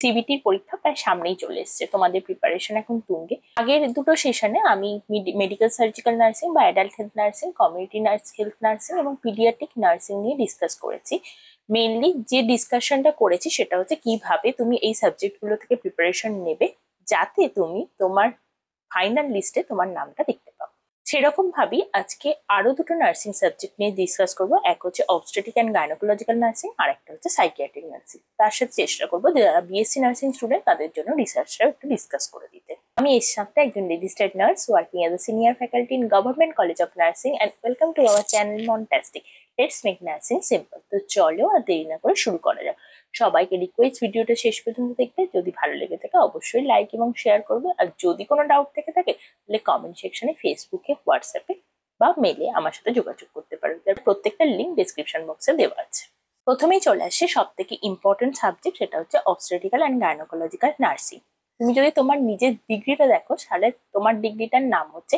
সিবিটির পরীক্ষা প্রায় সামনেই চলে এসছে, তোমাদের প্রিপারেশন এখন তুঙ্গে। আগের দুটো সেশনে আমি মেডিকেল সার্জিক্যাল নার্সিং বা adult health nursing, community health nursing এবং পিডিয়াট্রিক নার্সিং নিয়ে ডিসকাস করেছি। মেইনলি যে ডিসকাশনটা করেছি সেটা হচ্ছে কিভাবে তুমি এই সাবজেক্টগুলো থেকে প্রিপারেশন নেবে যাতে তুমি তোমার ফাইনাল লিস্টে তোমার নামটা দেখতে পাও। সেরকম ভাবি আজকে আরো দুটো নার্সিং সাবজেক্ট নিয়ে ডিসকাস করবো। এক হচ্ছে অবস্টেটিক অ্যান্ড গাইনোকোলজিক্যাল নার্সিং, আর একটা হচ্ছে সাইকিয়াট্রিক নার্সিং। তার সাথে চেষ্টা করবো যারা বিএসসি নার্সিং স্টুডেন্ট তাদের জন্য রিসার্চটাও একটু ডিসকাস করে দিতে। আমি এর সাথে একজন registered nurse working as a senior faculty in government college of nursing, and welcome to our channel মনটাস্টিক। Let's make nursing simple. তো চলো আর দেরি না করে শুরু করা যাক। সবাইকে রিকোয়েস্ট ভিডিওটা শেষ পর্যন্ত দেখতে, যদি ভালো লেগে থাকে অবশ্যই লাইক এবং শেয়ার করবে, আর যদি কোনো ডাউট থেকে থাকে তাহলে কমেন্ট সেকশনে, ফেসবুকে, হোয়াটসঅ্যাপে বা মেলে আমার সাথে যোগাযোগ করতে পারো, যার প্রত্যেকটা লিঙ্ক ডেসক্রিপশন বক্সে দেওয়া আছে। প্রথমেই চলে আসছে সব থেকে ইম্পর্টেন্ট সাবজেক্ট, সেটা হচ্ছে অবস্টেটিক্যাল অ্যান্ড গাইনোকোলজিক্যাল নার্সিং। তুমি যদি তোমার নিজের ডিগ্রিটা দেখো তাহলে তোমার ডিগ্রিটার নাম হচ্ছে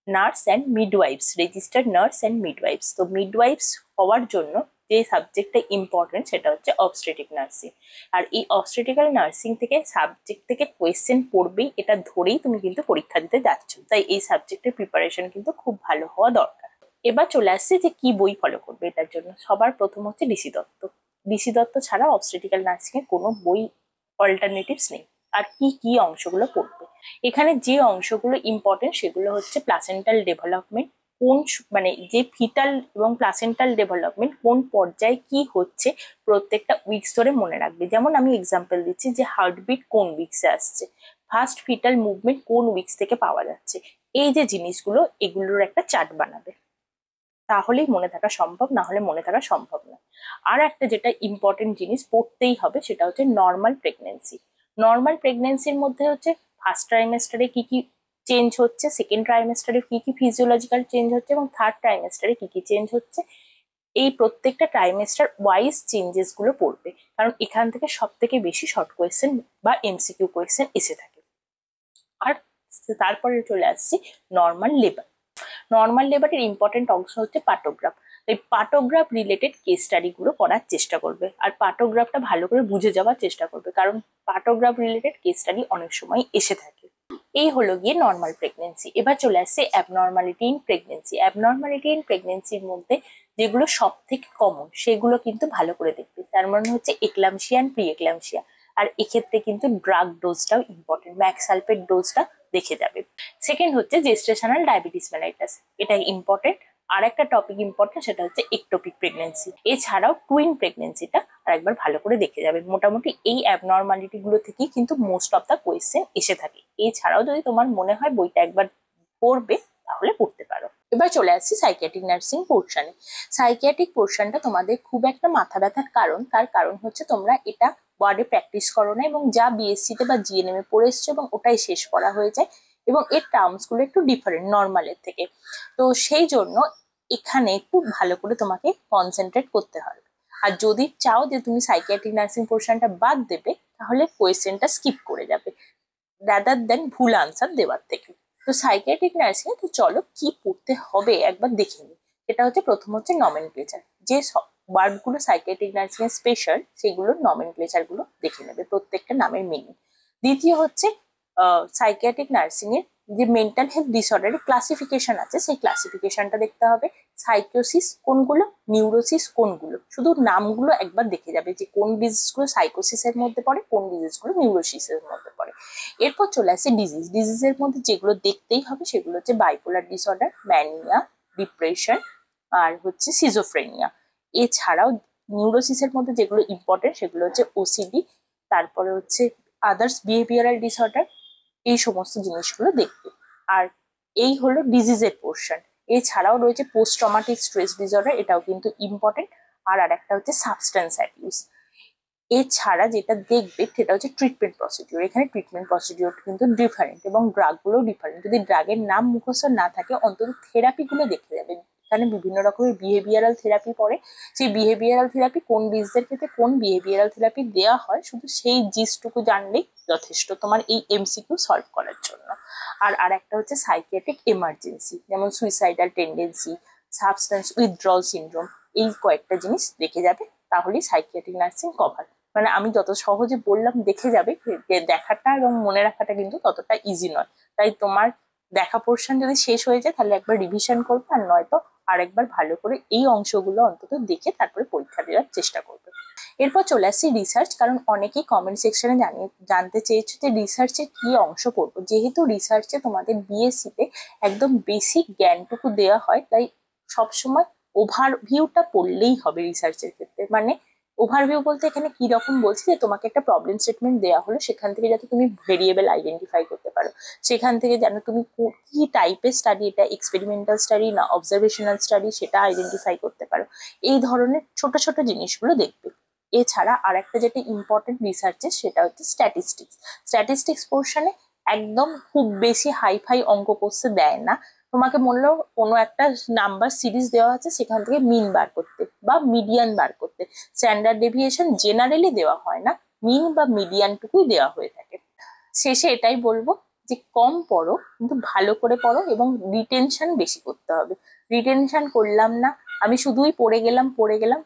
nurse and মিডওয়াইফস, registered nurse and মিডওয়াইফস। তো মিডওয়াইফস হওয়ার জন্য যে সাবজেক্টটা ইম্পর্টেন্ট সেটা হচ্ছে অবস্টেটিক নার্সিং। আর এই অবস্টেটিক্যাল নার্সিং থেকে সাবজেক্ট থেকে কোয়েশ্চেন পড়বেই, এটা ধরেই তুমি কিন্তু পরীক্ষা দিতে যাচ্ছ, তাই এই সাবজেক্টের প্রিপারেশন কিন্তু খুব ভালো হওয়া দরকার। এবার চলে আসছে যে কি বই ফলো করবে এটার জন্য। সবার প্রথম হচ্ছে ডিসি দত্ত। ডিসি দত্ত ছাড়া অবস্টেটিক্যাল নার্সিং এর কোনো বই অল্টারনেটিভস নেই। আর কি কি অংশগুলো পড়বে, এখানে যে অংশগুলো ইম্পর্টেন্ট সেগুলো হচ্ছে প্লাসেন্টাল ডেভেলপমেন্ট, কোন মানে যে ফিটাল এবং প্লাসেন্টাল ডেভেলপমেন্ট কোন পর্যায়ে কি হচ্ছে প্রত্যেকটা উইকস ধরে মনে রাখবে। যেমন আমি এক্সাম্পল দিচ্ছি যে হার্টবিট কোন উইকসে আসছে, ফার্স্ট ফিটাল মুভমেন্ট কোন উইকস থেকে পাওয়া যাচ্ছে, এই যে জিনিসগুলো এগুলোর একটা চার্ট বানাবে, তাহলেই মনে থাকা সম্ভব, না হলে মনে থাকা সম্ভব না। আর একটা যেটা ইম্পর্টেন্ট জিনিস পড়তেই হবে সেটা হচ্ছে নর্মাল প্রেগনেন্সি। নর্মাল প্রেগনেন্সির মধ্যে হচ্ছে ফার্স্ট ট্রাইমেস্টারে কি কি চেঞ্জ হচ্ছে, সেকেন্ড ট্রাইমেস্টারে কি কি ফিজিওলজিক্যাল চেঞ্জ হচ্ছে, এবং থার্ড ট্রাইমেস্টারে কি কি চেঞ্জ হচ্ছে। এই প্রত্যেকটা ট্রাইমেস্টার ওয়াইজ চেঞ্জেস গুলো পড়বে, কারণ এখান থেকে সব থেকে বেশি শর্ট কোয়েশ্চেন বা এমসিকিউ কোয়েশ্চেন এসে থাকে। আর তারপরে চলে আসছি নর্মাল লেবার। নর্মাল লেবারের ইম্পর্টেন্ট অংশ হচ্ছে পার্টোগ্রাফ। এই পার্টোগ্রাফ রিলেটেড কেস স্টাডি গুলো করার চেষ্টা করবে, আর পার্টোগ্রাফটা ভালো করে বুঝে যাওয়ার চেষ্টা করবে, কারণ পার্টোগ্রাফ রিলেটেড কেস স্টাডি অনেক সময় এসে থাকে। এই হলো গিয়ে নর্মাল প্রেগনেন্সি। এবার চলে আসছে abnormality in pregnancy. Abnormality in প্রেগনেন্সির মধ্যে যেগুলো সব থেকে কমন সেগুলো কিন্তু ভালো করে দেখবে। তার মানে হচ্ছে এক্লামশিয়া প্রি এক্লামশিয়া। আর এক্ষেত্রে কিন্তু ড্রাগ ডোজটাও ইম্পর্টেন্ট, ম্যাক্সালপেট ডোজটা দেখে যাবে। সেকেন্ড হচ্ছে জেস্টেশনাল ডায়াবেটিস মেলাইটাস, এটা ইম্পর্টেন্ট। আর একটা টপিক ইম্পর্টেন্ট সেটা হচ্ছে একটোপিক প্রেগনেন্সি। এছাড়াও টুইন প্রেগনেন্সিটা আর একবার ভালো করে দেখে যাবে। মোটামুটি এই অ্যাবনর্মালিটি গুলো থেকেই কিন্তু মোস্ট অফ দা কোয়েশ্চেন এসে থাকে। এছাড়াও যদি তোমার মনে হয় বইটা একবার পড়বে তাহলে পড়তে পারো। এবার চলে আসছি সাইকিয়াট্রিক নার্সিং পোর্শনে। সাইকিয়াট্রিক পোর্শনটা তোমাদের খুব একটা মাথা ব্যথার কারণ, তার কারণ হচ্ছে তোমরা এটা ওয়ার্ডে প্র্যাকটিস করো না, এবং যা বিএসসি তে বা জিএনএম এ পড়ে এসছো এবং ওটাই শেষ পড়া হয়ে যায়, এবং এর টার্মস গুলো একটু ডিফারেন্ট নর্মালের থেকে। তো সেই জন্য এখানে খুব ভালো করে তোমাকে কনসেন্ট্রেট করতে হবে। আর যদি চাও যে তুমি সাইকিয়াট্রিক নার্সিং পোর্শনটা বাদ দেবে তাহলে কোয়েশ্চেনটা স্কিপ করে যাবে রাদার দেন ভুল আনসার দেওয়ার থেকে। তো সাইকিয়াট্রিক নার্সিং তো চলো কি পড়তে হবে একবার দেখে নিই। এটা হচ্ছে প্রথম হচ্ছে নমেনক্লেচার, যে ওয়ার্ড গুলো সাইকিয়াট্রিক নার্সিং এর স্পেশাল সেগুলোর নমেনক্লেচার গুলো দেখে নেবে, প্রত্যেকটা নামের মিনিং। দ্বিতীয় হচ্ছে সাইকিয়াট্রিক নার্সিং এর যে মেন্টাল হেলথ ডিসঅর্ডারের ক্লাসিফিকেশন আছে সেই ক্লাসিফিকেশনটা দেখতে হবে। সাইকোসিস কোনগুলো, নিউরোসিস কোনগুলো, শুধু নামগুলো একবার দেখে যাবে যে কোন ডিজিজগুলো সাইকোসিসের মধ্যে পড়ে, কোন ডিজিজগুলো নিউরোসিসের মধ্যে পড়ে। এরপর চলে আসে ডিজিজের মধ্যে যেগুলো দেখতেই হবে সেগুলো হচ্ছে বাইপোলার ডিসঅর্ডার, ম্যানিয়া, ডিপ্রেশন, আর হচ্ছে সিজোফ্রেনিয়া। এছাড়াও নিউরোসিসের মধ্যে যেগুলো ইম্পর্টেন্ট সেগুলো হচ্ছে ওসিডি, তারপরে হচ্ছে আদার্স বিহেভিয়ারাল ডিসঅর্ডার, এই সমস্ত জিনিসগুলো দেখবে। আর এই হলো ডিজিজের পোর্শন। এছাড়াও রয়েছে পোস্ট ট্রমাটিক স্ট্রেস ডিসঅর্ডার, এটাও কিন্তু ইম্পর্টেন্ট। আর একটা হচ্ছে সাবস্টেন্স অ্যাবিউজ। এছাড়া যেটা দেখবে সেটা হচ্ছে ট্রিটমেন্ট প্রসিডিওর। এখানে ট্রিটমেন্ট প্রসিডিওর কিন্তু ডিফারেন্ট এবং ড্রাগ গুলো ডিফারেন্ট। যদি ড্রাগের নাম মুখস্থ না থাকে অন্তত থেরাপি গুলো দেখে যাবেন। এখানে বিভিন্ন রকমের বিহেভিয়ারাল থেরাপি পড়ে, সেই বিহেভিয়ারাল থেরাপি কোন ডিজিজের ক্ষেত্রে কোন বিহেভিয়ারাল থেরাপি দেওয়া হয় শুধু সেই জিনিসটুকু জানলেই যথেষ্ট তোমার এই এমসিকিউ সলভ করার জন্য। আর একটা হচ্ছে সাইকিয়াট্রিক এমার্জেন্সি, যেমন suicidal tendency, substance withdrawal syndrome, এই কয়েকটা জিনিস দেখে যাবে, তাহলেই সাইকিয়াট্রিক নার্সিং কভার। মানে আমি যত সহজে বললাম দেখে যাবে, দেখাটা এবং মনে রাখাটা কিন্তু ততটা ইজি নয়। তাই তোমার দেখা পোর্শন যদি শেষ হয়ে যায় তাহলে একবার রিভিশন করবে, আর নয়তো আরেকবার ভালো করে এই অংশগুলো অন্তত দেখে তারপরে পরীক্ষা দেওয়ার চেষ্টা করবে। এরপর চলে আসছি রিসার্চ, কারণ অনেকেই কমেন্ট সেকশনে জানতে চেয়েছো যে রিসার্চে কি অংশ পড়বো। যেহেতু রিসার্চে তোমাদের বিএসসি তে একদম বেসিক জ্ঞানটুকু দেওয়া হয়, তাই সবসময় ওভারভিউটা পড়লেই হবে রিসার্চের ক্ষেত্রে। মানে ওভারভিউ বলতে এখানে কি রকম বলছি, যে তোমাকে একটা প্রবলেম স্টেটমেন্ট দেওয়া হলো, সেখান থেকে যাতে তুমি ভেরিয়েবল আইডেন্টিফাই করতে পারো, সেখান থেকে যেন তুমি কি টাইপের স্টাডি, এটা এক্সপেরিমেন্টাল স্টাডি না অবজারভেশনাল স্টাডি, সেটা আইডেন্টিফাই করতে পারো। এই ধরনের ছোট ছোট জিনিসগুলো দেখবে। এছাড়া আর একটা যেটা ইম্পর্টেন্ট রিসার্চে, সেটা হচ্ছে স্ট্যাটিস্টিক্স। স্ট্যাটিস্টিক্স পোর্শনে একদম খুব বেশি হাইফাই অঙ্ক করতে দেয় না। তোমাকে বললো কোনো একটা নাম্বার সিরিজ দেওয়া আছে, সেখান থেকে মিন বার করতে বা মিডিয়ান বার করতে। স্ট্যান্ডার্ড ডেভিয়েশন জেনারেলি দেওয়া হয় না, মিন বা মিডিয়ানটুকুই দেওয়া হয়ে থাকে। শেষে এটাই বলবো যে কম পড়ো কিন্তু ভালো করে পড়ো, এবং রিটেনশন বেশি করতে হবে। রিটেনশন করলাম না, আমি শুধুই পড়ে গেলাম,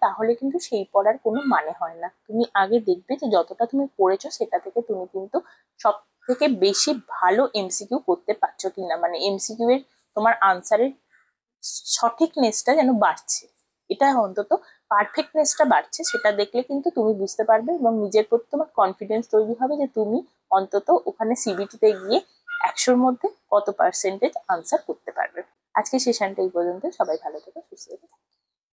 তাহলে কিন্তু সেই পড়ার কোনো মানে হয় না। তুমি আগে দেখবে যে যতটা তুমি পড়েছো সেটা থেকে তুমি কিন্তু সব থেকে বেশি ভালো এমসিকিউ করতে পারছো কিনা, মানে এমসিকিউ এর তোমার আনসারের সঠিকনেসটা যেন বাড়ছে, এটা অন্তত পারফেক্টনেসটা বাড়ছে, সেটা দেখলে কিন্তু তুমি বুঝতে পারবে, এবং নিজের প্রতি তোমার কনফিডেন্স তৈরি হবে যে তুমি অন্তত ওখানে সিবিটিতে গিয়ে 100-র মধ্যে কত পার্সেন্টেজ আনসার করতে পারবে। আজকে সেশনটা এই পর্যন্ত। সবাই ভালো থেকো, সুস্থ থেকো।